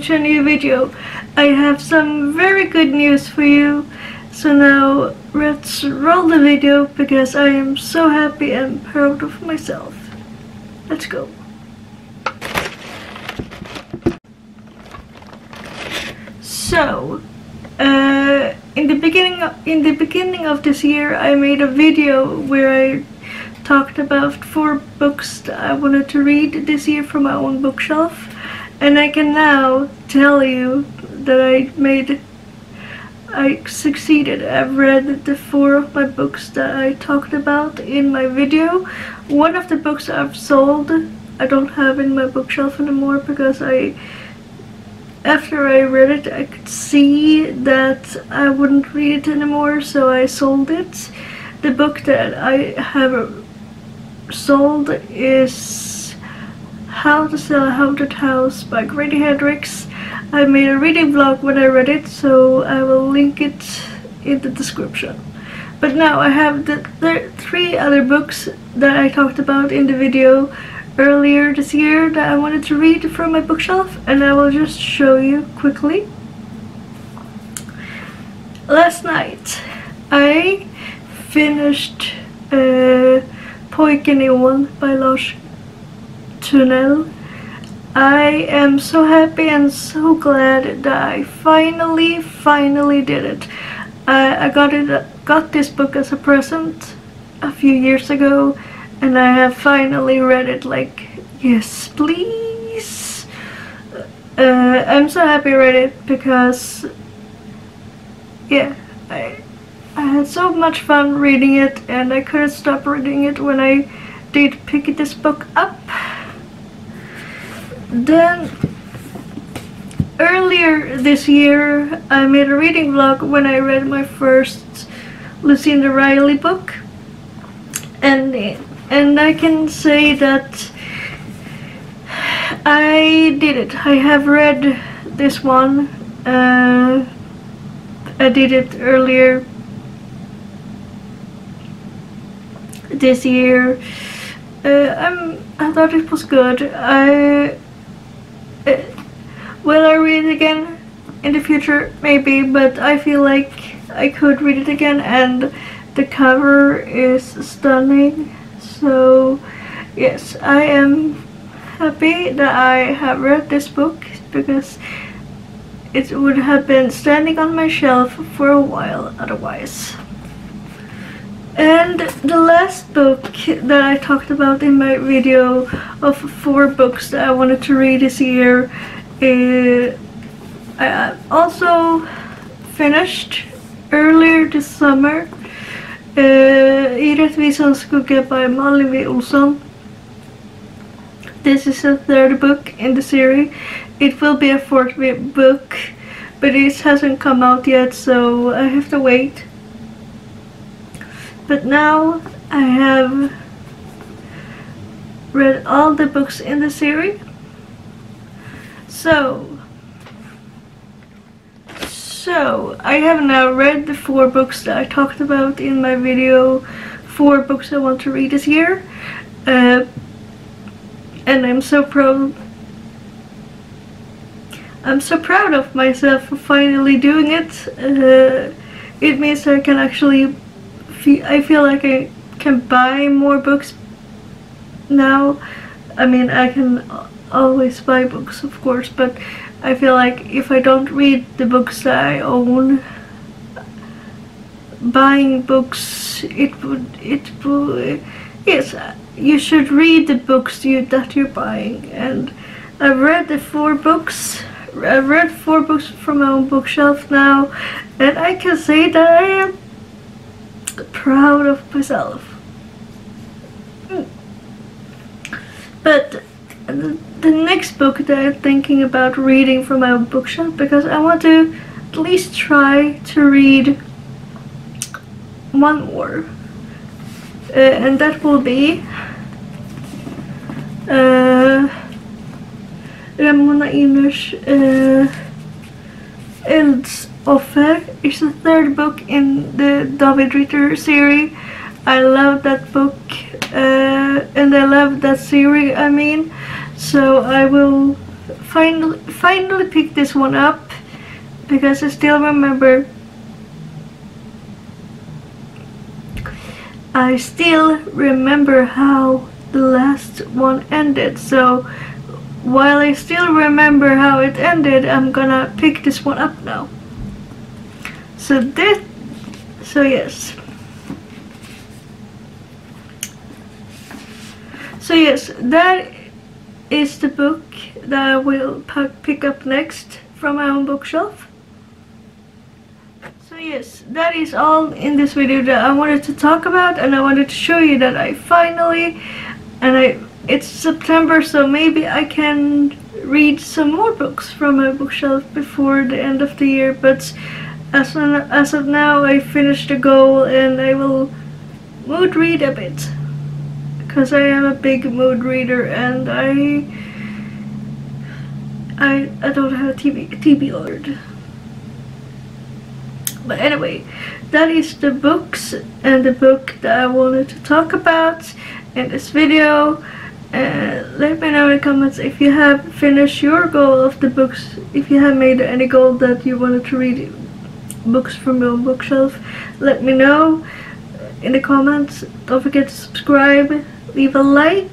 to a new video. I have some very good news for you. So now let's roll the video because I am so happy and proud of myself. Let's go. So, in the beginning of this year, I made a video where I talked about 4 books that I wanted to read this year from my own bookshelf, and I can now tell you that I succeeded. I've read the 4 of my books that I talked about in my video. One of the books I've sold, I don't have in my bookshelf anymore because after I read it, I could see that I wouldn't read it anymore, so I sold it. The book that I have sold is How to Sell a Haunted House by Grady Hendrix. I made a reading vlog when I read it, so I will link it in the description. But now I have the 3 other books that I talked about in the video earlier this year that I wanted to read from my bookshelf, and I will just show you quickly. Last night I finished Pojken by Lars Thunell. I am so happy and so glad that I finally did it. I got this book as a present a few years ago, and I have finally read it. Like, yes, please. I'm so happy I read it because, yeah, I had so much fun reading it, and I couldn't stop reading it when I did pick this book up. Then, earlier this year, I made a reading vlog when I read my first Lucinda Riley book, and I can say that I did it. I have read this one. I did it earlier this year. I thought it was good. Will I read it again in the future? Maybe, but I feel like I could read it again, and the cover is stunning. So yes, I am happy that I have read this book because it would have been standing on my shelf for a while otherwise. And the last book that I talked about in my video of 4 books that I wanted to read this year, I also finished earlier this summer rättvisans, skugga by Malin Olsson. This is the 3rd book in the series. It will be a 4th book, but it hasn't come out yet, so I have to wait. But now I have read all the books in the series. So I have now read the 4 books that I talked about in my video, 4 books I want to read this year, and I'm so proud. I'm so proud of myself for finally doing it. It means I can actually I feel like I can buy more books now. I mean, I can always buy books, of course, but I feel like if I don't read the books that I own, buying books, yes, you should read the books that you're buying. And I've read the 4 books. I've read 4 books from my own bookshelf now, and I can say that I am proud of myself. But the next book that I'm thinking about reading from my bookshelf, because I want to at least try to read 1 more, and that will be Ramona Iners Offer. It's the 3rd book in the David Ritter series. I love that book, and I love that series, I mean. So I will finally picked this one up because I still remember how the last one ended. So while I still remember how it ended, I'm gonna pick this one up now. So yes, that is the book that I will pick up next from my own bookshelf. So yes, that is all in this video that I wanted to talk about, and I wanted to show you that I finally, it's September, so maybe I can read some more books from my bookshelf before the end of the year, but as of now I finished the goal and I will mood read a bit. Because I am a big mood reader and I don't have a TV ordered. But anyway, that is the books and the book that I wanted to talk about in this video. Let me know in the comments if you have finished your goal of the books, if you have made any goal that you wanted to read books from your bookshelf. Let me know in the comments. Don't forget to subscribe, leave a like,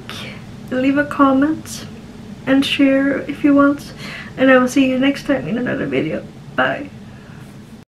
leave a comment, and share if you want. And I will see you next time in another video. Bye.